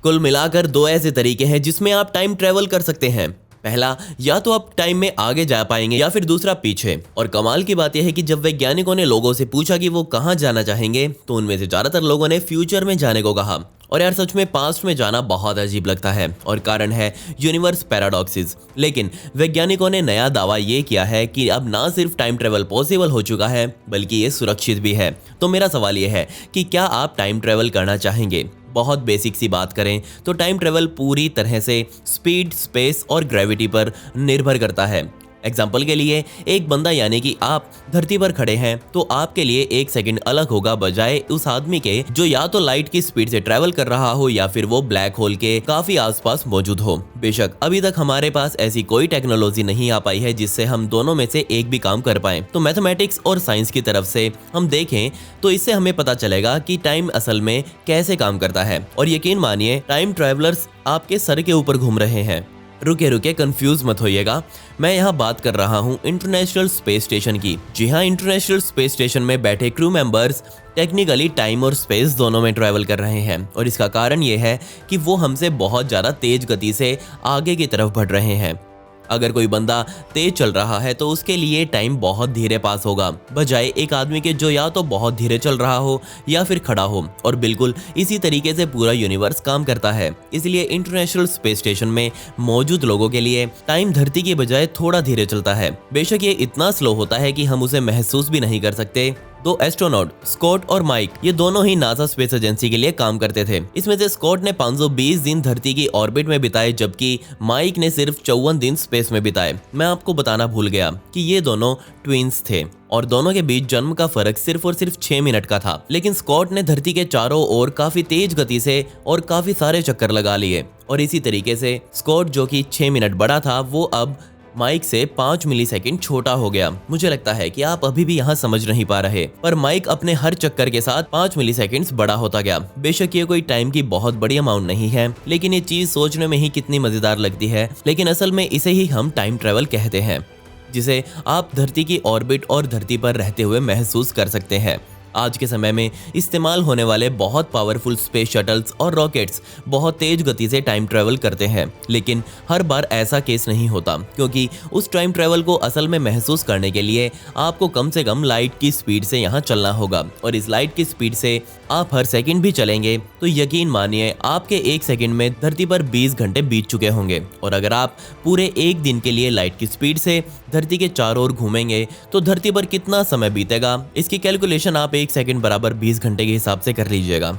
कुल मिलाकर दो ऐसे तरीके हैं जिसमें आप टाइम ट्रेवल कर सकते हैं। पहला, या तो आप टाइम में आगे जा पाएंगे या फिर दूसरा पीछे। और कमाल की बात यह है कि जब वैज्ञानिकों ने लोगों से पूछा कि वो कहां जाना चाहेंगे तो उनमें से ज्यादातर लोगों ने फ्यूचर में जाने को कहा। और यार सच में पास्ट में जाना बहुत अजीब लगता है और कारण है यूनिवर्स पैराडॉक्सिस। लेकिन वैज्ञानिकों ने नया दावा ये किया है कि अब ना सिर्फ टाइम ट्रेवल पॉसिबल हो चुका है बल्कि ये सुरक्षित भी है। तो मेरा सवाल ये है कि क्या आप टाइम ट्रेवल करना चाहेंगे? बहुत बेसिक सी बात करें तो टाइम ट्रेवल पूरी तरह से स्पीड, स्पेस और ग्रेविटी पर निर्भर करता है। एग्जाम्पल के लिए, एक बंदा यानी कि आप धरती पर खड़े हैं तो आपके लिए एक सेकंड अलग होगा बजाय उस आदमी के जो या तो लाइट की स्पीड से ट्रैवल कर रहा हो या फिर वो ब्लैक होल के काफी आसपास मौजूद हो। बेशक अभी तक हमारे पास ऐसी कोई टेक्नोलॉजी नहीं आ पाई है जिससे हम दोनों में से एक भी काम कर पाए। तो मैथमेटिक्स और साइंस की तरफ से हम देखें तो इससे हमें पता चलेगा कि टाइम असल में कैसे काम करता है। और यकीन मानिए, टाइम ट्रैवलर्स आपके सर के ऊपर घूम रहे हैं। रुके रुके कंफ्यूज मत होइएगा, मैं यहाँ बात कर रहा हूँ इंटरनेशनल स्पेस स्टेशन की। जी हाँ, इंटरनेशनल स्पेस स्टेशन में बैठे क्रू मेंबर्स टेक्निकली टाइम और स्पेस दोनों में ट्रैवल कर रहे हैं। और इसका कारण ये है कि वो हमसे बहुत ज़्यादा तेज गति से आगे की तरफ बढ़ रहे हैं। अगर कोई बंदा तेज चल रहा है तो उसके लिए टाइम बहुत धीरे पास होगा बजाय एक आदमी के जो या तो बहुत धीरे चल रहा हो या फिर खड़ा हो। और बिल्कुल इसी तरीके से पूरा यूनिवर्स काम करता है। इसलिए इंटरनेशनल स्पेस स्टेशन में मौजूद लोगों के लिए टाइम धरती की बजाय थोड़ा धीरे चलता है। बेशक ये इतना स्लो होता है कि हम उसे महसूस भी नहीं कर सकते। दो एस्ट्रोनॉट स्कॉट और माइक, ये दोनों ही नासा स्पेस एजेंसी के लिए काम करते थे। इसमें से स्कॉट ने 520 दिन धरती की ऑर्बिट में बिताए जबकि माइक ने सिर्फ 54 दिन स्पेस में बिताए। मैं आपको बताना भूल गया कि ये दोनों ट्विंस थे और दोनों के बीच जन्म का फर्क सिर्फ और सिर्फ 6 मिनट का था। लेकिन स्कॉट ने धरती के चारों ओर काफी तेज गति से और काफी सारे चक्कर लगा लिए। और इसी तरीके से स्कॉट जो कि 6 मिनट बड़ा था वो अब माइक से 5 मिलीसेकंड छोटा हो गया। मुझे लगता है कि आप अभी भी यहाँ समझ नहीं पा रहे, पर माइक अपने हर चक्कर के साथ 5 मिलीसेकंड्स बड़ा होता गया। बेशक ये कोई टाइम की बहुत बड़ी अमाउंट नहीं है, लेकिन ये चीज सोचने में ही कितनी मजेदार लगती है। लेकिन असल में इसे ही हम टाइम ट्रेवल कहते हैं, जिसे आप धरती की ऑर्बिट और धरती पर रहते हुए महसूस कर सकते हैं। आज के समय में इस्तेमाल होने वाले बहुत पावरफुल स्पेस शटल्स और रॉकेट्स बहुत तेज गति से टाइम ट्रैवल करते हैं। लेकिन हर बार ऐसा केस नहीं होता, क्योंकि उस टाइम ट्रैवल को असल में महसूस करने के लिए आपको कम से कम लाइट की स्पीड से यहाँ चलना होगा। और इस लाइट की स्पीड से आप हर सेकंड भी चलेंगे तो यकीन मानिए आपके एक सेकंड में धरती पर 20 घंटे बीत चुके होंगे। और अगर आप पूरे एक दिन के लिए लाइट की स्पीड से धरती के चारों ओर घूमेंगे तो धरती पर कितना समय बीतेगा, इसकी कैलकुलेशन आप एक सेकंड बराबर 20 घंटे के हिसाब से कर लीजिएगा।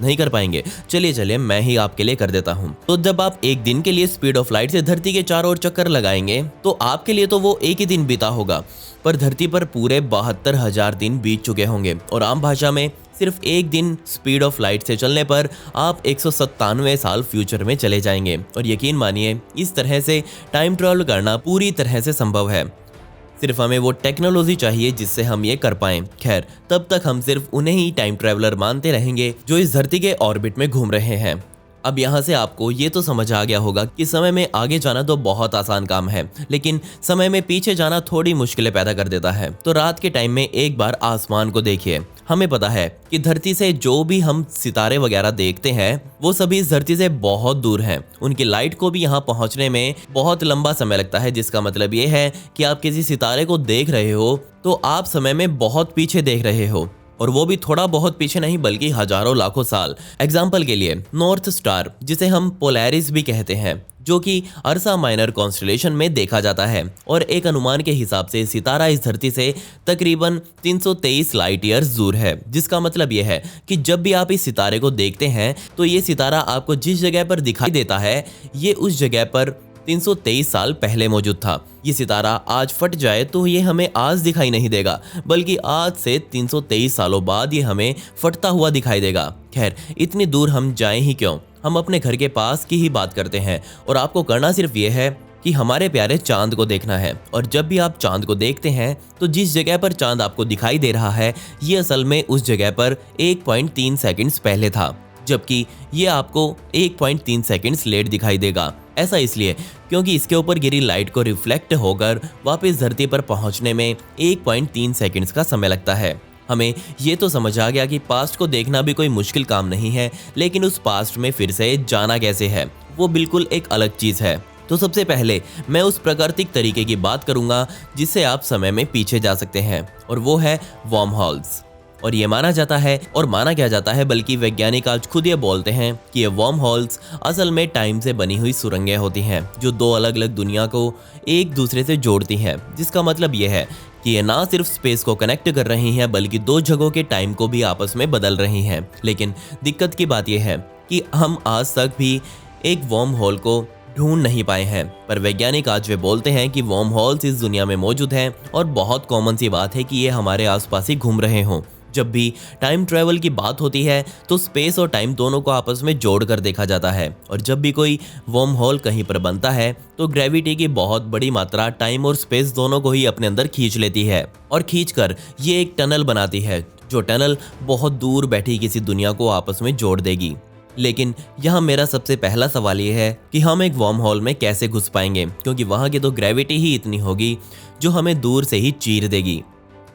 नहीं कर पाएंगे? चलिए मैं ही आपके लिए कर देता हूँ। तो जब आप एक दिन के लिए स्पीड ऑफ लाइट से धरती के चारों ओर चक्कर लगाएंगे तो आपके लिए तो वो एक ही दिन बीता होगा, पर धरती पर पूरे 72,000 दिन बीत चुके होंगे। और आम भाषा में सिर्फ एक दिन स्पीड ऑफ लाइट से चलने पर आप 197 साल फ्यूचर में चले जाएंगे। और यकीन मानिए इस तरह से टाइम ट्रैवल करना पूरी तरह से संभव है। सिर्फ हमें वो टेक्नोलॉजी चाहिए जिससे हम ये कर पाएं। खैर, तब तक हम सिर्फ उन्हें ही टाइम ट्रैवलर मानते रहेंगे जो इस धरती के ऑर्बिट में घूम रहे हैं। अब यहाँ से आपको ये तो समझ आ गया होगा कि समय में आगे जाना तो बहुत आसान काम है, लेकिन समय में पीछे जाना थोड़ी मुश्किलें पैदा कर देता है। तो रात के टाइम में एक बार आसमान को देखिए। हमें पता है कि धरती से जो भी हम सितारे वगैरह देखते हैं वो सभी इस धरती से बहुत दूर हैं। उनकी लाइट को भी यहाँ पहुँचने में बहुत लंबा समय लगता है, जिसका मतलब ये है कि आप किसी सितारे को देख रहे हो तो आप समय में बहुत पीछे देख रहे हो, और वो भी थोड़ा बहुत पीछे नहीं बल्कि हजारों लाखों साल। एग्जाम्पल के लिए नॉर्थ स्टार, जिसे हम पोलैरिस भी कहते हैं, जो कि अर्सा माइनर कॉन्स्टेलेशन में देखा जाता है। और एक अनुमान के हिसाब से सितारा इस धरती से तकरीबन 323 लाइट ईयर्स दूर है, जिसका मतलब यह है कि जब भी आप इस सितारे को देखते हैं तो ये सितारा आपको जिस जगह पर दिखाई देता है ये उस जगह पर 323 साल पहले मौजूद था। ये सितारा आज फट जाए तो ये हमें आज दिखाई नहीं देगा, बल्कि आज से 323 सालों बाद ये हमें फटता हुआ दिखाई देगा। खैर, इतनी दूर हम जाएं ही क्यों, हम अपने घर के पास की ही बात करते हैं। और आपको करना सिर्फ ये है कि हमारे प्यारे चांद को देखना है। और जब भी आप चांद को देखते हैं तो जिस जगह पर चांद आपको दिखाई दे रहा है ये असल में उस जगह पर 1.3 सेकंड्स पहले था, जबकि ये आपको 1.3 सेकंड्स लेट दिखाई देगा। ऐसा इसलिए क्योंकि इसके ऊपर गिरी लाइट को रिफ्लेक्ट होकर वापस धरती पर पहुंचने में 1.3 सेकंड्स का समय लगता है। हमें ये तो समझ आ गया कि पास्ट को देखना भी कोई मुश्किल काम नहीं है, लेकिन उस पास्ट में फिर से जाना कैसे है वो बिल्कुल एक अलग चीज़ है। तो सबसे पहले मैं उस प्राकृतिक तरीके की बात करूंगा जिससे आप समय में पीछे जा सकते हैं, और वो है वर्म होल्स। और ये माना क्या जाता है बल्कि वैज्ञानिक आज खुद ये बोलते हैं कि ये वर्म होल्स असल में टाइम से बनी हुई सुरंगें होती हैं जो दो अलग अलग दुनिया को एक दूसरे से जोड़ती हैं, जिसका मतलब ये है कि ये ना सिर्फ स्पेस को कनेक्ट कर रही हैं बल्कि दो जगहों के टाइम को भी आपस में बदल रही हैं। लेकिन दिक्कत की बात यह है कि हम आज तक भी एक वर्म होल को ढूंढ नहीं पाए हैं, पर वैज्ञानिक आज वे बोलते हैं कि वर्म होल्स इस दुनिया में मौजूद हैं और बहुत कॉमन सी बात है कि ये हमारे आसपास ही घूम रहे हों। जब भी टाइम ट्रैवल की बात होती है तो स्पेस और टाइम दोनों को आपस में जोड़ कर देखा जाता है, और जब भी कोई वर्म होल कहीं पर बनता है तो ग्रेविटी की बहुत बड़ी मात्रा टाइम और स्पेस दोनों को ही अपने अंदर खींच लेती है, और खींचकर ये एक टनल बनाती है, जो टनल बहुत दूर बैठी किसी दुनिया को आपस में जोड़ देगी। लेकिन यहाँ मेरा सबसे पहला सवाल ये है कि हम एक वर्म होल में कैसे घुस पाएंगे, क्योंकि वहाँ की तो ग्रेविटी ही इतनी होगी जो हमें दूर से ही चीर देगी।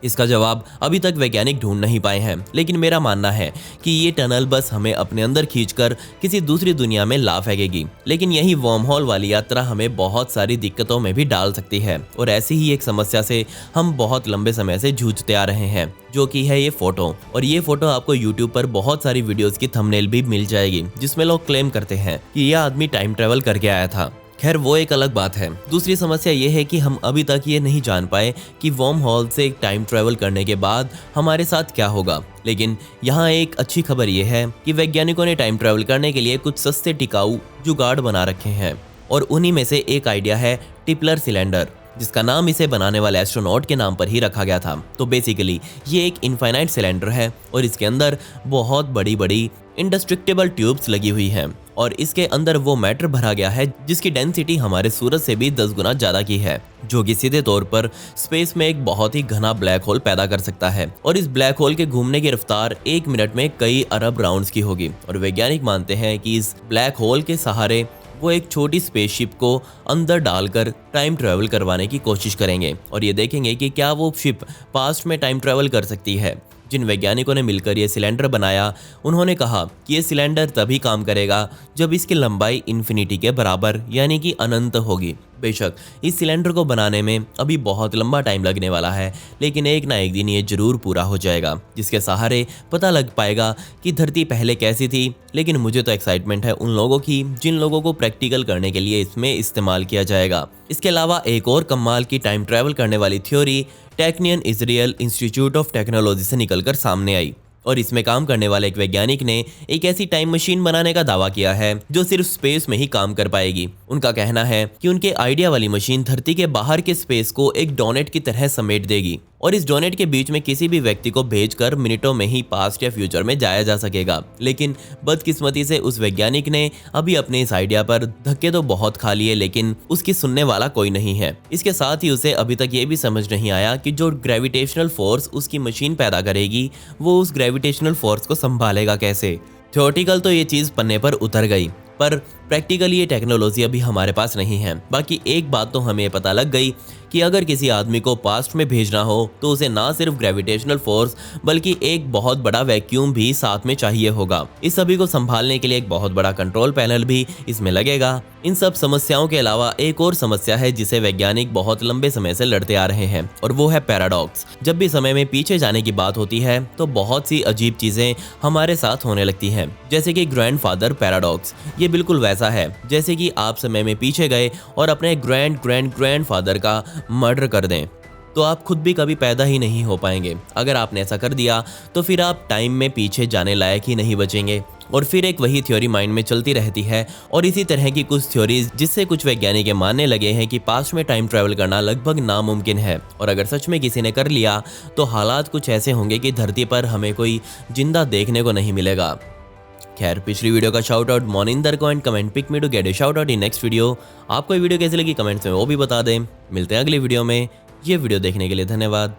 इसका जवाब अभी तक वैज्ञानिक ढूंढ नहीं पाए हैं, लेकिन मेरा मानना है कि ये टनल बस हमें अपने अंदर खींचकर किसी दूसरी दुनिया में ला फेंकेगी। लेकिन यही वर्म होल वाली यात्रा हमें बहुत सारी दिक्कतों में भी डाल सकती है, और ऐसी ही एक समस्या से हम बहुत लंबे समय से जूझते आ रहे हैं, जो कि है ये फोटो। और ये फोटो आपको यूट्यूब पर बहुत सारी वीडियोस की थंबनेल भी मिल जाएगी जिसमें लोग क्लेम करते हैं कि यह आदमी टाइम ट्रेवल करके आया था। खैर वो एक अलग बात है। दूसरी समस्या ये है कि हम अभी तक ये नहीं जान पाए कि वर्म होल से टाइम ट्रैवल करने के बाद हमारे साथ क्या होगा। लेकिन यहाँ एक अच्छी खबर ये है कि वैज्ञानिकों ने टाइम ट्रैवल करने के लिए कुछ सस्ते टिकाऊ जुगाड़ बना रखे हैं, और उन्हीं में से एक आइडिया है टिपलर सिलेंडर, जिसका नाम इसे बनाने वाले एस्ट्रोनॉट के नाम पर ही रखा गया था। तो बेसिकली ये एक इनफाइनाइट सिलेंडर है और इसके अंदर बहुत बड़ी बड़ी इंडेस्ट्रक्टिबल ट्यूब्स लगी हुई हैं, और इसके अंदर वो मैटर भरा गया है जिसकी डेंसिटी हमारे सूरज से भी 10 गुना ज़्यादा की है, जो कि सीधे तौर पर स्पेस में एक बहुत ही घना ब्लैक होल पैदा कर सकता है। और इस ब्लैक होल के घूमने की रफ्तार 1 मिनट में कई अरब राउंड्स की होगी, और वैज्ञानिक मानते हैं कि इस ब्लैक होल के सहारे वो एक छोटी स्पेसशिप को अंदर डालकर टाइम ट्रैवल करवाने की कोशिश करेंगे, और ये देखेंगे कि क्या वो शिप पास्ट में टाइम ट्रैवल कर सकती है। जिन वैज्ञानिकों ने मिलकर ये सिलेंडर बनाया, उन्होंने कहा कि ये सिलेंडर तभी काम करेगा जब इसकी लंबाई इन्फिनिटी के बराबर यानी कि अनंत होगी। बेशक इस सिलेंडर को बनाने में अभी बहुत लंबा टाइम लगने वाला है, लेकिन एक ना एक दिन ये जरूर पूरा हो जाएगा, जिसके सहारे पता लग पाएगा कि धरती पहले कैसी थी। लेकिन मुझे तो एक्साइटमेंट है उन लोगों की जिन लोगों को प्रैक्टिकल करने के लिए इसमें इस्तेमाल किया जाएगा। इसके अलावा एक और कमाल की टाइम ट्रैवल करने वाली theory Technion Israel Institute of Technology से निकलकर सामने आई, और इसमें काम करने वाले एक वैज्ञानिक ने एक ऐसी टाइम मशीन बनाने का दावा किया है जो सिर्फ स्पेस में ही काम कर पाएगी। उनका कहना है कि उनके आइडिया वाली मशीन धरती के बाहर के स्पेस को एक डोनेट की तरह समेट देगी, और इस डोनेट के बीच में किसी भी व्यक्ति को भेजकर मिनटों में ही पास्ट या फ्यूचर में जाया जा सकेगा। लेकिन बदकिस्मती से उस वैज्ञानिक ने अभी अपने इस आइडिया पर धक्के तो बहुत खा लिए, लेकिन उसकी सुनने वाला कोई नहीं है। इसके साथ ही उसे अभी तक ये भी समझ नहीं आया कि जो ग्रेविटेशनल फोर्स उसकी मशीन पैदा करेगी वो उस ग्रेविटेशनल फोर्स को संभालेगा कैसे। थ्योरेटिकल तो ये चीज़ पन्ने पर उतर गई, पर प्रैक्टिकली ये टेक्नोलॉजी अभी हमारे पास नहीं है। बाकी एक बात तो हमें पता लग गई कि अगर किसी आदमी को पास्ट में भेजना हो तो उसे ना सिर्फ ग्रेविटेशनल फोर्स बल्कि एक बहुत बड़ा वैक्यूम भी साथ में चाहिए होगा। इस सभी को संभालने के लिए एक बहुत बड़ा कंट्रोल पैनल भी इसमें लगेगा। इन सब समस्याओं के अलावा एक और समस्या है जिसे वैज्ञानिक बहुत लंबे समय से लड़ते आ रहे हैं, और वो है पैराडॉक्स। जब भी समय में पीछे जाने की बात होती है तो बहुत सी अजीब चीजें हमारे साथ होने लगती हैं, जैसे कि ग्रैंडफादर पैराडॉक्स। ये बिल्कुल वैसा है जैसे कि आप समय में पीछे गए और अपने ग्रैंडफादर का मर्डर कर दें, तो आप खुद भी कभी पैदा ही नहीं हो पाएंगे। अगर आपने ऐसा कर दिया तो फिर आप टाइम में पीछे जाने लायक ही नहीं बचेंगे। और फिर एक वही थ्योरी माइंड में चलती रहती है, और इसी तरह की कुछ थ्योरीज जिससे कुछ वैज्ञानिक मानने लगे हैं कि पास्ट में टाइम ट्रैवल करना लगभग नामुमकिन है, और अगर सच में किसी ने कर लिया तो हालात कुछ ऐसे होंगे कि धरती पर हमें कोई जिंदा देखने को नहीं मिलेगा। खैर, पिछली वीडियो का शाउट आउट मोनिंदर को and comment pick me to get a shout out in next video. आपको ये वीडियो कैसी लगी कमेंट्स में वो भी बता दें। मिलते हैं अगली वीडियो में। ये वीडियो देखने के लिए धन्यवाद।